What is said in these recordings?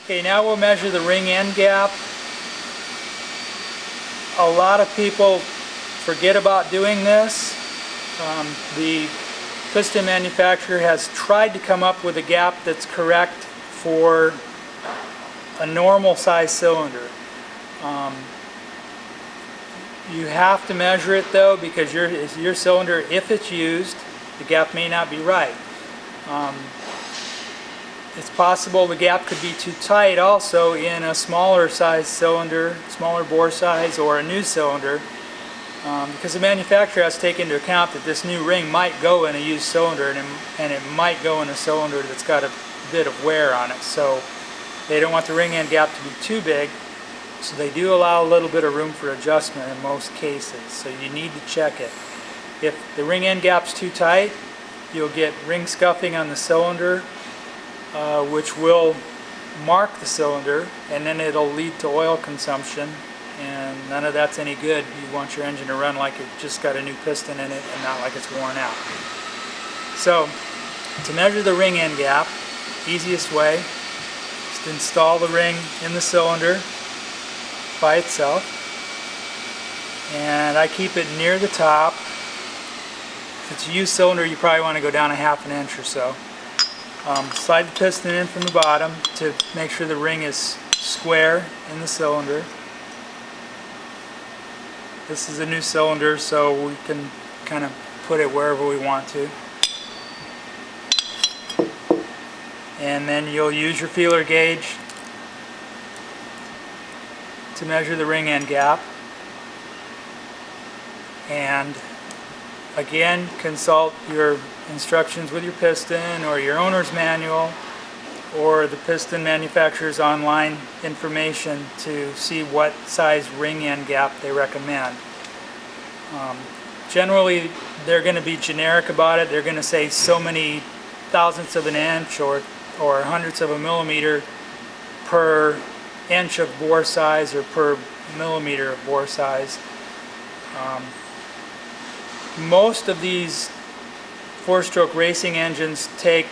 Okay, now we'll measure the ring end gap. A lot of people forget about doing this. The piston manufacturer has tried to come up with a gap that's correct for a normal size cylinder. You have to measure it though, because your cylinder, if it's used, the gap may not be right. It's possible the gap could be too tight also in a smaller size cylinder, smaller bore size, or a new cylinder, because the manufacturer has to take into account that this new ring might go in a used cylinder, and it might go in a cylinder that's got a bit of wear on it. So they don't want the ring end gap to be too big, so they do allow a little bit of room for adjustment in most cases. So you need to check it. If the ring end gap's too tight, you'll get ring scuffing on the cylinder, which will mark the cylinder, and then it'll lead to oil consumption, and none of that's any good. You want your engine to run like it just got a new piston in it and not like it's worn out. So to measure the ring end gap, easiest way is to install the ring in the cylinder by itself, and I keep it near the top. If it's a used cylinder, you probably want to go down a ½ inch or so. Slide the piston in from the bottom to make sure the ring is square in the cylinder. This is a new cylinder, so we can kind of put it wherever we want to. And then you'll use your feeler gauge to measure the ring end gap. And again, consult your instructions with your piston, or your owner's manual, or the piston manufacturer's online information to see what size ring end gap they recommend. Generally, they're going to be generic about it. They're going to say so many thousandths of an inch or hundredths of a millimeter per inch of bore size, or per millimeter of bore size. Most of these four-stroke racing engines take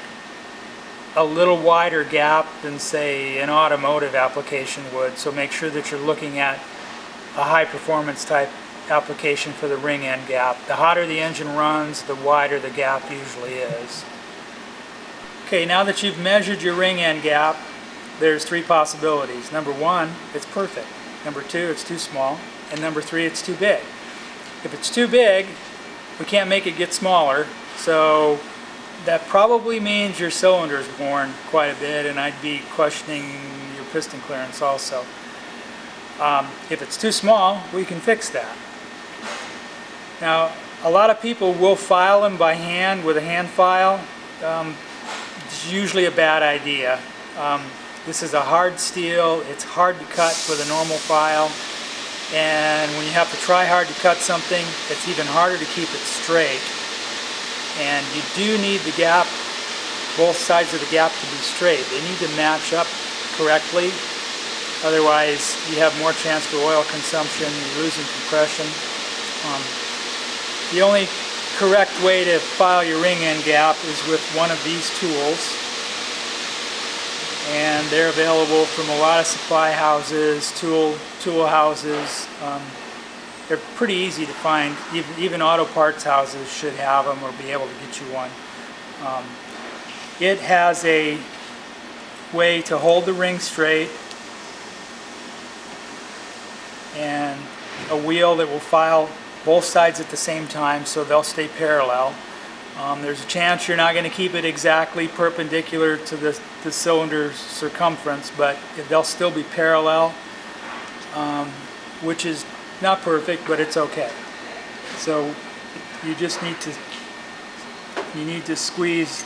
a little wider gap than, say, an automotive application would, so make sure that you're looking at a high performance type application for the ring end gap. The hotter the engine runs, the wider the gap usually is. Okay, now that you've measured your ring end gap, there's three possibilities. Number one, it's perfect. Number two, it's too small. And number three, it's too big. If it's too big, we can't make it get smaller, so that probably means your cylinder is worn quite a bit, and I'd be questioning your piston clearance also. If it's too small, we can fix that. Now, a lot of people will file them by hand with a hand file. It's usually a bad idea. This is a hard steel. It's hard to cut with a normal file. And when you have to try hard to cut something, it's even harder to keep it straight. And you do need the gap, both sides of the gap, to be straight. They need to match up correctly. Otherwise, you have more chance for oil consumption, you're losing compression. The only correct way to file your ring end gap is with one of these tools. And they're available from a lot of supply houses, tool houses. They're pretty easy to find. Even auto parts houses should have them or be able to get you one. It has a way to hold the ring straight, and a wheel that will file both sides at the same time, so they'll stay parallel. There's a chance you're not going to keep it exactly perpendicular to the cylinder's circumference, but they'll still be parallel, which is not perfect, but it's okay. So you just need to squeeze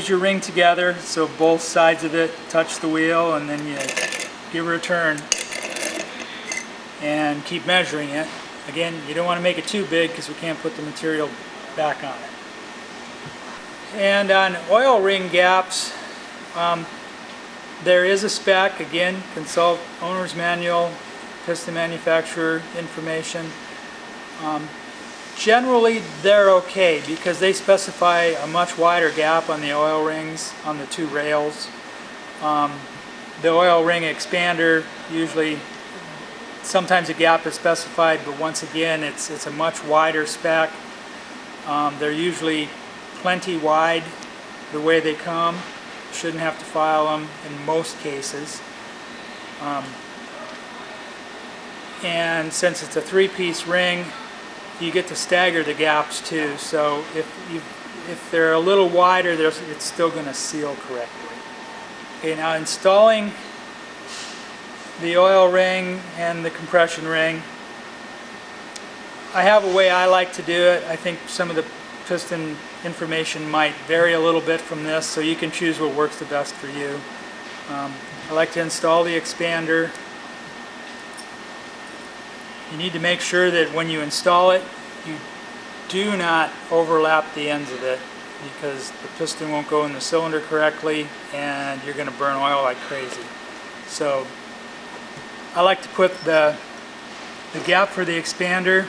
your ring together so both sides of it touch the wheel, and then you give her a turn and keep measuring it. Again, you don't want to make it too big because we can't put the material back on it. And on oil ring gaps, there is a spec. Again, consult owner's manual, piston manufacturer information. Generally, they're okay because they specify a much wider gap on the oil rings on the two rails. the oil ring expander, usually sometimes a gap is specified, but once again it's a much wider spec. They're usually plenty wide the way they come. Shouldn't have to file them in most cases. And since it's a three-piece ring, you get to stagger the gaps too. So if they're a little wider, it's still going to seal correctly. Okay, now installing the oil ring and the compression ring, I have a way I like to do it. I think some of the piston information might vary a little bit from this, so you can choose what works the best for you. I like to install the expander. You need to make sure that when you install it, you do not overlap the ends of it, because the piston won't go in the cylinder correctly and you're going to burn oil like crazy. So I like to put the gap for the expander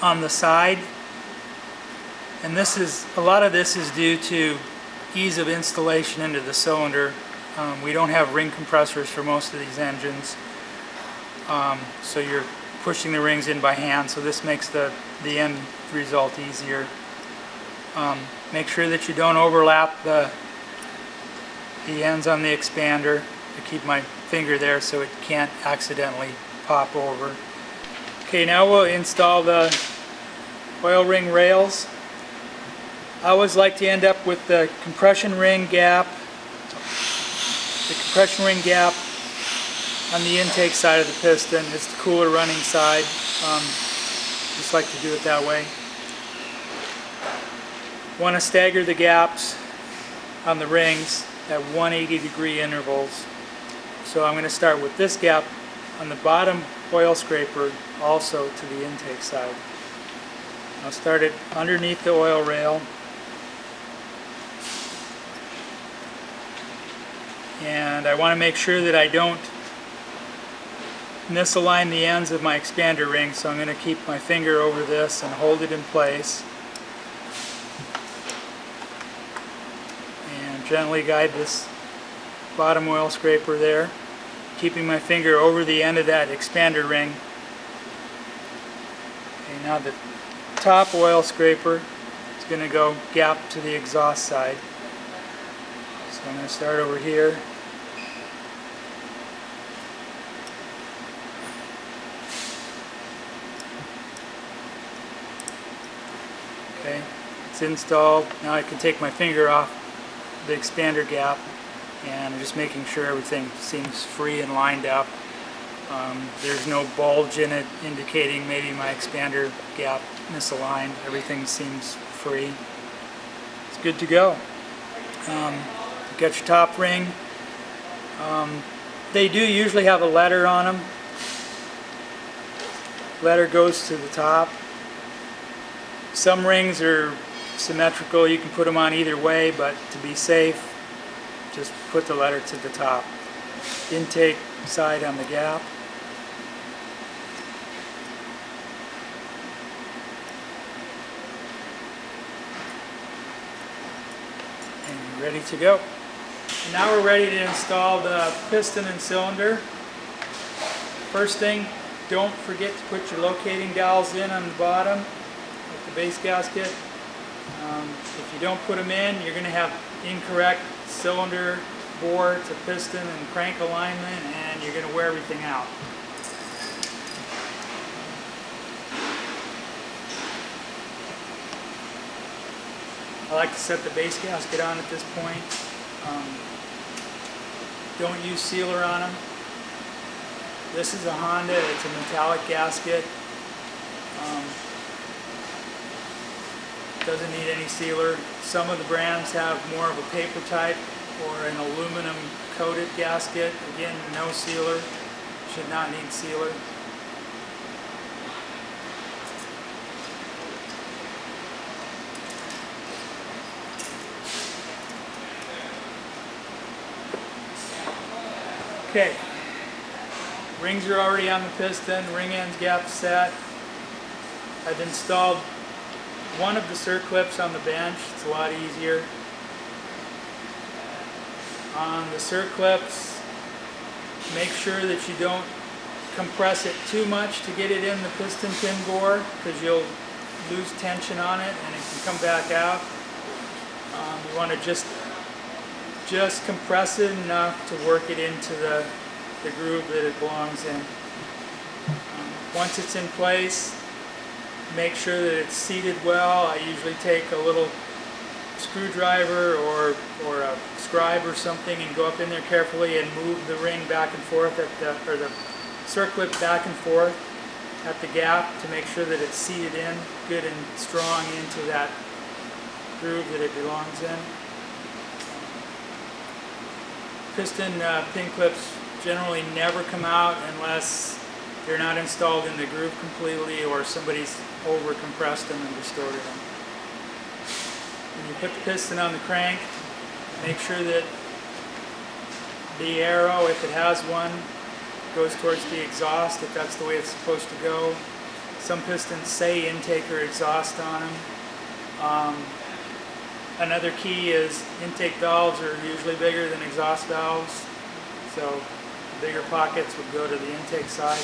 on the side, and a lot of this is due to ease of installation into the cylinder. We don't have ring compressors for most of these engines, so you're pushing the rings in by hand, so this makes the end result easier. Make sure that you don't overlap the ends on the expander. I keep my finger there so it can't accidentally pop over. Okay, now we'll install the oil ring rails. I always like to end up with the compression ring gap on the intake side of the piston. It's the cooler running side. Just like to do it that way. Want to stagger the gaps on the rings at 180-degree intervals. So I'm going to start with this gap on the bottom oil scraper, also to the intake side. I'll start it underneath the oil rail, and I want to make sure that I don't misalign the ends of my expander ring, so I'm going to keep my finger over this and hold it in place and gently guide this bottom oil scraper there, keeping my finger over the end of that expander ring. Okay, now the top oil scraper is going to go gap to the exhaust side. So I'm going to start over here. Okay, it's installed. Now I can take my finger off the expander gap, and I'm just making sure everything seems free and lined up. There's no bulge in it indicating maybe my expander gap misaligned. Everything seems free. It's good to go. You got your top ring. They do usually have a letter on them. Letter goes to the top. Some rings are symmetrical, you can put them on either way, but to be safe, just put the letter to the top. Intake side on the gap. And you're ready to go. And now we're ready to install the piston and cylinder. First thing, don't forget to put your locating dowels in on the bottom with the base gasket. If you don't put them in, you're going to have incorrect cylinder bore to piston and crank alignment, and you're going to wear everything out. I like to set the base gasket on at this point. Don't use sealer on them. This is a Honda, it's a metallic gasket. Doesn't need any sealer. Some of the brands have more of a paper type or an aluminum coated gasket. Again, no sealer. Should not need sealer. Okay, rings are already on the piston, ring ends gap set. I've installed one of the circlips on the bench. It's a lot easier. On the circlips, Make sure that you don't compress it too much to get it in the piston pin bore, because you'll lose tension on it and it can come back out. You want to just compress it enough to work it into the groove that it belongs in. Once it's in place, make sure that it's seated well. I usually take a little screwdriver or a scribe or something and go up in there carefully and move the ring back and forth or the circlip back and forth at the gap to make sure that it's seated in good and strong into that groove that it belongs in. Piston pin clips generally never come out unless they're not installed in the groove completely or somebody's over compressed them and distorted them. When you put the piston on the crank, make sure that the arrow, if it has one, goes towards the exhaust, if that's the way it's supposed to go. Some pistons say intake or exhaust on them. Another key is intake valves are usually bigger than exhaust valves, so bigger pockets would go to the intake side.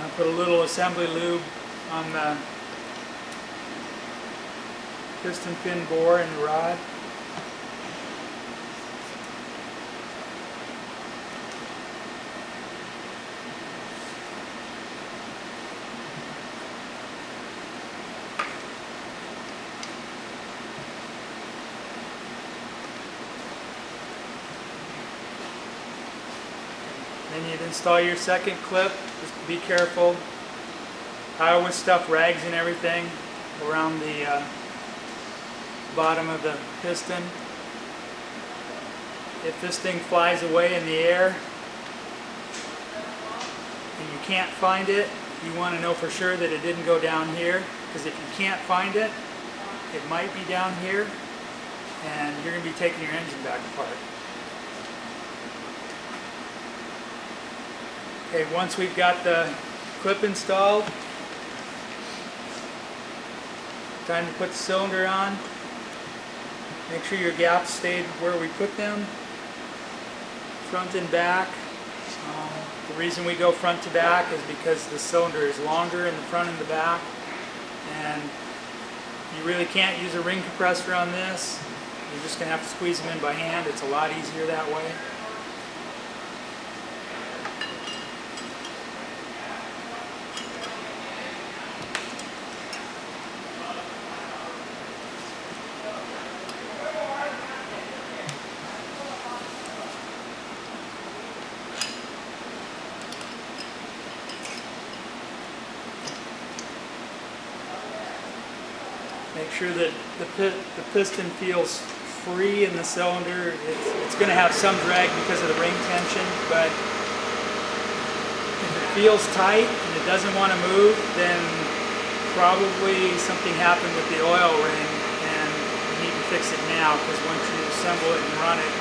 I'll put a little assembly lube on the piston pin bore and the rod. Then you'd install your second clip. Just be careful. I always stuff rags and everything around the bottom of the piston. If this thing flies away in the air and you can't find it, you want to know for sure that it didn't go down here, because if you can't find it, it might be down here and you're going to be taking your engine back apart. Okay, once we've got the clip installed, time to put the cylinder on. Make sure your gaps stayed where we put them, front and back. The reason we go front to back is because the cylinder is longer in the front and the back, and you really can't use a ring compressor on this. You're just going to have to squeeze them in by hand. It's a lot easier that way. Make sure that the piston feels free in the cylinder. It's going to have some drag because of the ring tension, but if it feels tight and it doesn't want to move, then probably something happened with the oil ring and you need to fix it now, because once you assemble it and run it,